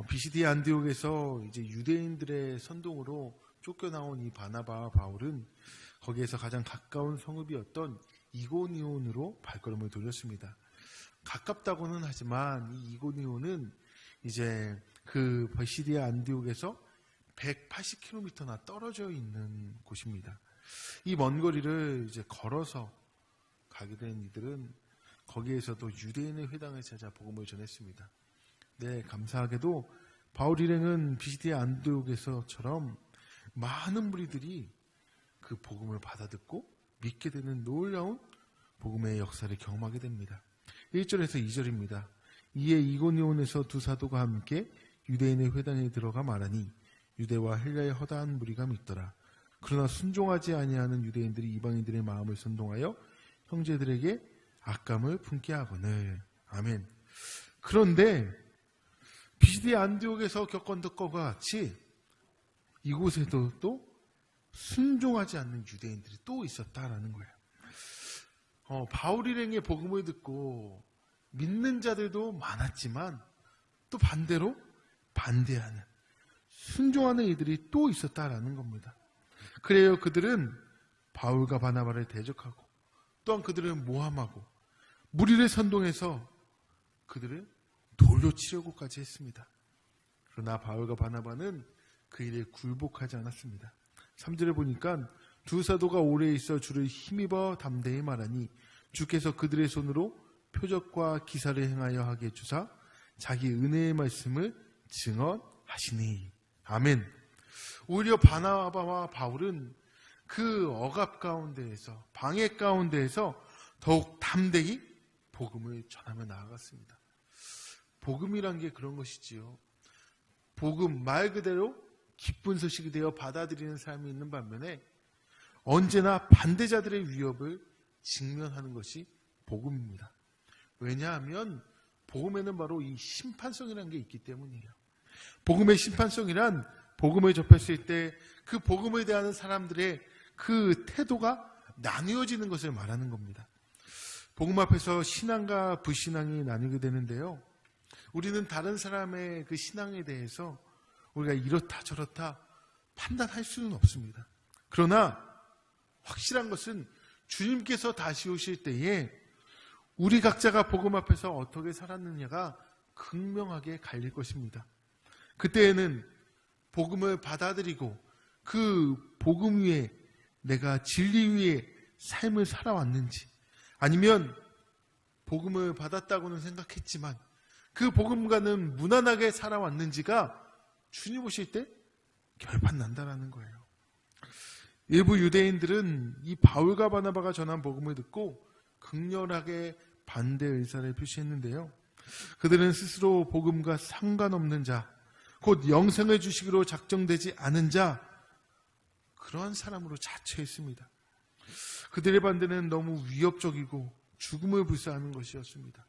비시디 안디옥에서 이제 유대인들의 선동으로 쫓겨나온 이 바나바와 바울은 거기에서 가장 가까운 성읍이었던 이고니온으로 발걸음을 돌렸습니다. 가깝다고는 하지만 이 이고니온은 이제 그 비시디 안디옥에서 180km나 떨어져 있는 곳입니다. 이 먼 거리를 이제 걸어서 가게 된 이들은 거기에서도 유대인의 회당을 찾아 복음을 전했습니다. 네, 감사하게도 바울 일행은 비시디 안디옥에서처럼 많은 무리들이 그 복음을 받아듣고 믿게 되는 놀라운 복음의 역사를 경험하게 됩니다. 1절에서 2절입니다. 이에 이고니온에서 두 사도가 함께 유대인의 회당에 들어가 말하니 유대와 헬라의 허다한 무리가 믿더라. 그러나 순종하지 아니하는 유대인들이 이방인들의 마음을 선동하여 형제들에게 악감을 품게 하거늘. 아멘. 그런데 비시디 안디옥에서 겪은 것과 같이 이곳에도 또 순종하지 않는 유대인들이 또 있었다라는 거예요. 바울 일행의 복음을 듣고 믿는 자들도 많았지만 또 반대로 반대하는, 순종하는 이들이 또 있었다라는 겁니다. 그래요, 그들은 바울과 바나바를 대적하고 또한 그들은 모함하고 무리를 선동해서 그들을 돌로 치려고까지 했습니다. 그러나 바울과 바나바는 그 일에 굴복하지 않았습니다. 3절에 보니까 두 사도가 오래 있어 주를 힘입어 담대히 말하니 주께서 그들의 손으로 표적과 기사를 행하여 하게 주사 자기 은혜의 말씀을 증언하시니. 아멘. 오히려 바나바와 바울은 그 억압 가운데에서, 방해 가운데에서 더욱 담대히 복음을 전하며 나아갔습니다. 복음이란 게 그런 것이지요. 복음, 말 그대로 기쁜 소식이 되어 받아들이는 삶이 있는 반면에 언제나 반대자들의 위협을 직면하는 것이 복음입니다. 왜냐하면 복음에는 바로 이 심판성이라는 게 있기 때문이에요. 복음의 심판성이란 복음을 접했을 때 그 복음을 대하는 사람들의 그 태도가 나뉘어지는 것을 말하는 겁니다. 복음 앞에서 신앙과 불신앙이 나뉘게 되는데요. 우리는 다른 사람의 그 신앙에 대해서 우리가 이렇다 저렇다 판단할 수는 없습니다. 그러나 확실한 것은 주님께서 다시 오실 때에 우리 각자가 복음 앞에서 어떻게 살았느냐가 극명하게 갈릴 것입니다. 그때에는 복음을 받아들이고 그 복음 위에 내가 진리 위에 삶을 살아왔는지, 아니면 복음을 받았다고는 생각했지만 그 복음과는 무난하게 살아왔는지가 주님 오실 때 결판 난다라는 거예요. 일부 유대인들은 이 바울과 바나바가 전한 복음을 듣고 극렬하게 반대 의사를 표시했는데요. 그들은 스스로 복음과 상관없는 자, 곧 영생을 주시기로 작정되지 않은 자, 그러한 사람으로 자처했습니다. 그들의 반대는 너무 위협적이고 죽음을 불사하는 것이었습니다.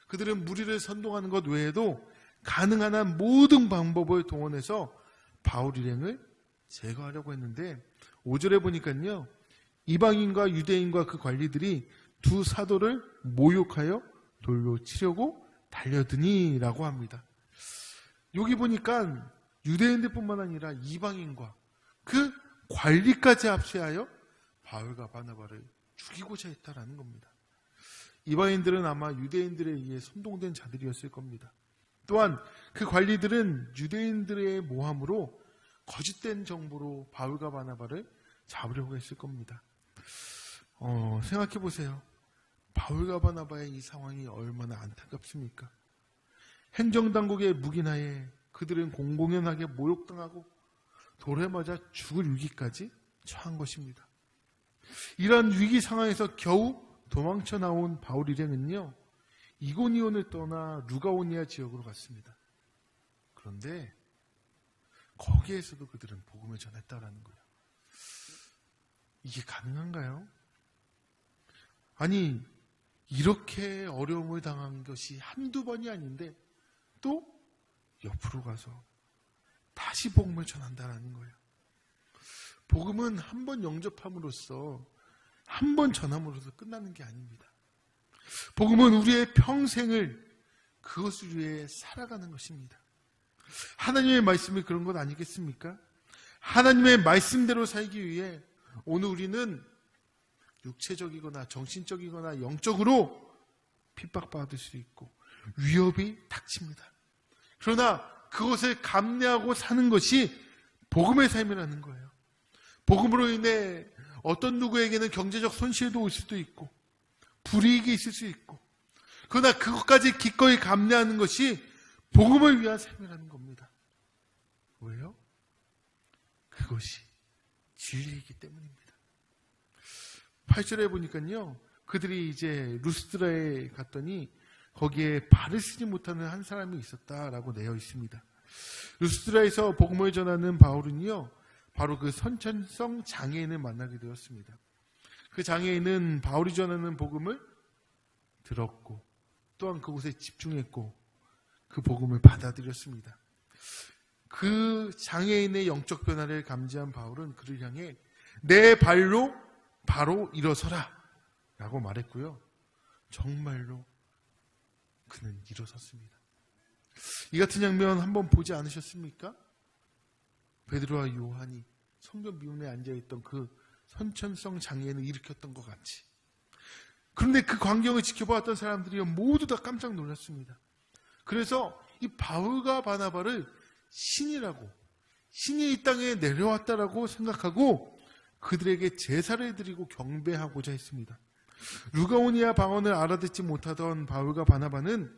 그들은 무리를 선동하는 것 외에도 가능한 한 모든 방법을 동원해서 바울 일행을 제거하려고 했는데 5절에 보니까요, 이방인과 유대인과 그 관리들이 두 사도를 모욕하여 돌로 치려고 달려드니라고 합니다. 여기 보니까 유대인들뿐만 아니라 이방인과 그 관리까지 합세하여 바울과 바나바를 죽이고자 했다라는 겁니다. 이방인들은 아마 유대인들에 의해 선동된 자들이었을 겁니다. 또한 그 관리들은 유대인들의 모함으로 거짓된 정보로 바울과 바나바를 잡으려고 했을 겁니다. 생각해 보세요. 바울과 바나바의 이 상황이 얼마나 안타깝습니까? 행정당국의 묵인하에 그들은 공공연하게 모욕당하고 돌에 맞아 죽을 위기까지 처한 것입니다. 이런 위기 상황에서 겨우 도망쳐 나온 바울 일행은요, 이고니온을 떠나 루가오니아 지역으로 갔습니다. 그런데 거기에서도 그들은 복음을 전했다라는 거예요. 이게 가능한가요? 아니, 이렇게 어려움을 당한 것이 한두 번이 아닌데 또 옆으로 가서 다시 복음을 전한다라는 거예요. 복음은 한 번 영접함으로써, 한 번 전함으로써 끝나는 게 아닙니다. 복음은 우리의 평생을 그것을 위해 살아가는 것입니다. 하나님의 말씀이 그런 것 아니겠습니까? 하나님의 말씀대로 살기 위해 오늘 우리는 육체적이거나 정신적이거나 영적으로 핍박받을 수 있고 위협이 닥칩니다. 그러나 그것을 감내하고 사는 것이 복음의 삶이라는 거예요. 복음으로 인해 어떤 누구에게는 경제적 손실도 올 수도 있고 불이익이 있을 수 있고, 그러나 그것까지 기꺼이 감내하는 것이 복음을 위한 삶이라는 겁니다. 왜요? 그것이 진리이기 때문입니다. 8절에 보니까요, 그들이 이제 루스드라에 갔더니 거기에 발을 쓰지 못하는 한 사람이 있었다라고 되어 있습니다. 루스드라에서 복음을 전하는 바울은요, 바로 그 선천성 장애인을 만나게 되었습니다. 그 장애인은 바울이 전하는 복음을 들었고 또한 그곳에 집중했고 그 복음을 받아들였습니다. 그 장애인의 영적 변화를 감지한 바울은 그를 향해 내 발로 바로 일어서라 라고 말했고요. 정말로 그는 일어섰습니다. 이 같은 장면 한번 보지 않으셨습니까? 베드로와 요한이 성전 미문에 앉아있던 그 선천성 장애인을 일으켰던 것 같이. 그런데 그 광경을 지켜보았던 사람들이 모두 다 깜짝 놀랐습니다. 그래서 이 바울과 바나바를 신이라고, 신이 이 땅에 내려왔다라고 생각하고 그들에게 제사를 드리고 경배하고자 했습니다. 루가오니아 방언을 알아듣지 못하던 바울과 바나바는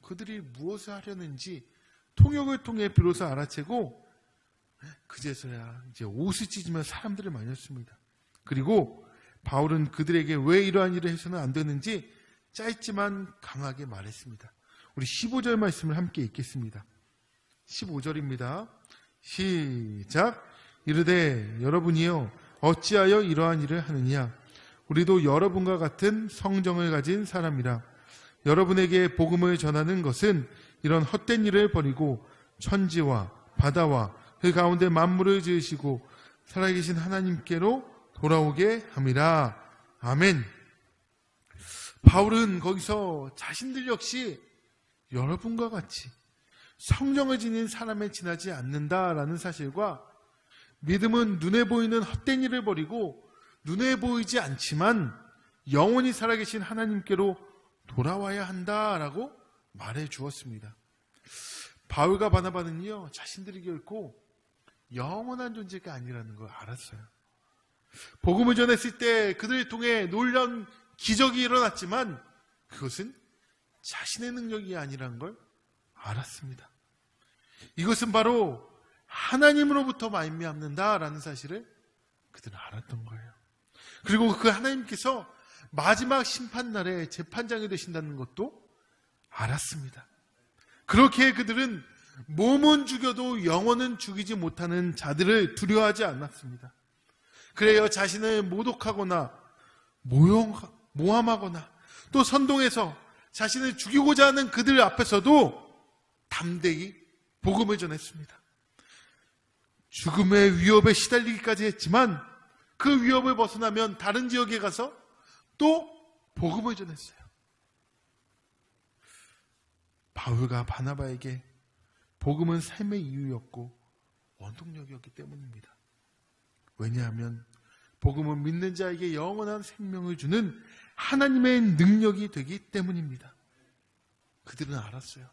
그들이 무엇을 하려는지 통역을 통해 비로소 알아채고 그제서야 이제 옷을 찢으며 사람들을 말렸습니다. 그리고 바울은 그들에게 왜 이러한 일을 해서는 안 되는지 짧지만 강하게 말했습니다. 우리 15절 말씀을 함께 읽겠습니다. 15절입니다. 시작. 이르되 여러분이요 어찌하여 이러한 일을 하느냐. 우리도 여러분과 같은 성정을 가진 사람이라. 여러분에게 복음을 전하는 것은 이런 헛된 일을 버리고 천지와 바다와 그 가운데 만물을 지으시고 살아계신 하나님께로 돌아오게 함이라. 아멘. 바울은 거기서 자신들 역시 여러분과 같이 성령을 지닌 사람에 지나지 않는다라는 사실과 믿음은 눈에 보이는 헛된 일을 버리고 눈에 보이지 않지만 영원히 살아계신 하나님께로 돌아와야 한다라고 말해 주었습니다. 바울과 바나바는요, 자신들이 결코 영원한 존재가 아니라는 걸 알았어요. 복음을 전했을 때 그들을 통해 놀라운 기적이 일어났지만 그것은 자신의 능력이 아니라는 걸 알았습니다. 이것은 바로 하나님으로부터 말미암는다라는 사실을 그들은 알았던 거예요. 그리고 그 하나님께서 마지막 심판날에 재판장이 되신다는 것도 알았습니다. 그렇게 그들은 몸은 죽여도 영혼은 죽이지 못하는 자들을 두려워하지 않았습니다. 그래요, 자신을 모독하거나 모함하거나 또 선동해서 자신을 죽이고자 하는 그들 앞에서도 담대히 복음을 전했습니다. 죽음의 위협에 시달리기까지 했지만 그 위협을 벗어나면 다른 지역에 가서 또 복음을 전했어요. 바울과 바나바에게 복음은 삶의 이유였고 원동력이었기 때문입니다. 왜냐하면 복음은 믿는 자에게 영원한 생명을 주는 하나님의 능력이 되기 때문입니다. 그들은 알았어요.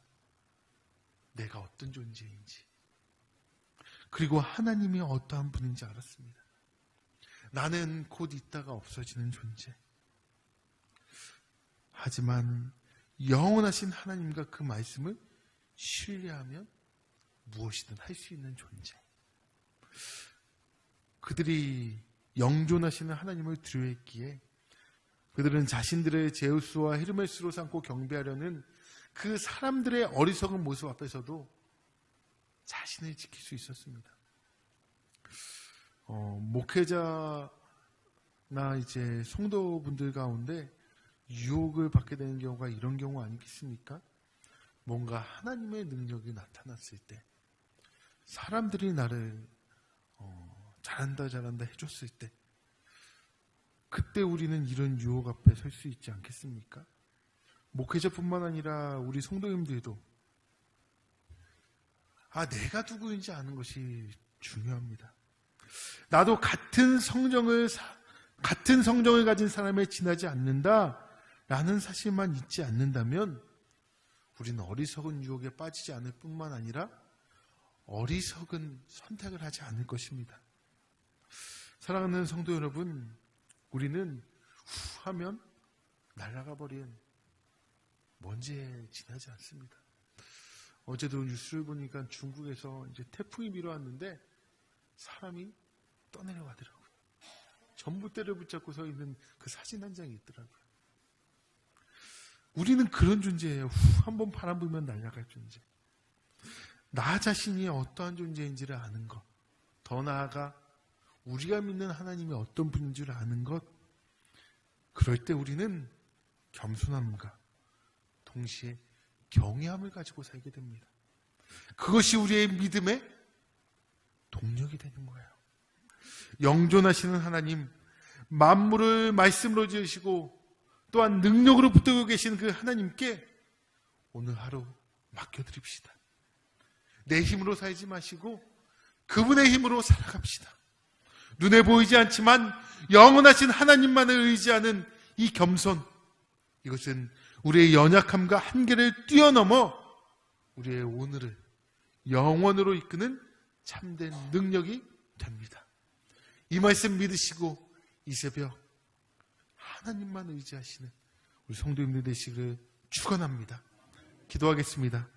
내가 어떤 존재인지. 그리고 하나님이 어떠한 분인지 알았습니다. 나는 곧 있다가 없어지는 존재. 하지만 영원하신 하나님과 그 말씀을 신뢰하면 무엇이든 할 수 있는 존재. 그들이 영존하시는 하나님을 두려워했기에 그들은 자신들의 제우스와 헤르메스로 삼고 경배하려는 그 사람들의 어리석은 모습 앞에서도 자신을 지킬 수 있었습니다. 목회자나 이제 성도분들 가운데 유혹을 받게 되는 경우가 이런 경우 아니겠습니까? 뭔가 하나님의 능력이 나타났을 때, 사람들이 나를 잘한다 해줬을 때, 그때 우리는 이런 유혹 앞에 설 수 있지 않겠습니까? 목회자뿐만 아니라 우리 성도님들도 내가 누구인지 아는 것이 중요합니다. 나도 같은 성정을 가진 사람에 지나지 않는다라는 사실만 잊지 않는다면 우리는 어리석은 유혹에 빠지지 않을 뿐만 아니라 어리석은 선택을 하지 않을 것입니다. 사랑하는 성도 여러분, 우리는 후 하면 날아가 버린 먼지에 지나지 않습니다. 어제도 뉴스를 보니까 중국에서 이제 태풍이 밀어왔는데 사람이 떠내려가더라고요. 전봇대를 붙잡고 서 있는 그 사진 한 장이 있더라고요. 우리는 그런 존재예요. 한번 바람 불면 날아갈 존재. 나 자신이 어떠한 존재인지를 아는 것, 더 나아가 우리가 믿는 하나님이 어떤 분인 줄 아는 것, 그럴 때 우리는 겸손함과 동시에 경외함을 가지고 살게 됩니다. 그것이 우리의 믿음의 동력이 되는 거예요. 영존하시는 하나님, 만물을 말씀으로 지으시고 또한 능력으로 붙들고 계신 그 하나님께 오늘 하루 맡겨드립시다. 내 힘으로 살지 마시고 그분의 힘으로 살아갑시다. 눈에 보이지 않지만 영원하신 하나님만을 의지하는 이 겸손, 이것은 우리의 연약함과 한계를 뛰어넘어 우리의 오늘을 영원으로 이끄는 참된 능력이 됩니다. 이 말씀 믿으시고 이 새벽 하나님만 의지하시는 우리 성도님들 되시기를 축원합니다. 기도하겠습니다.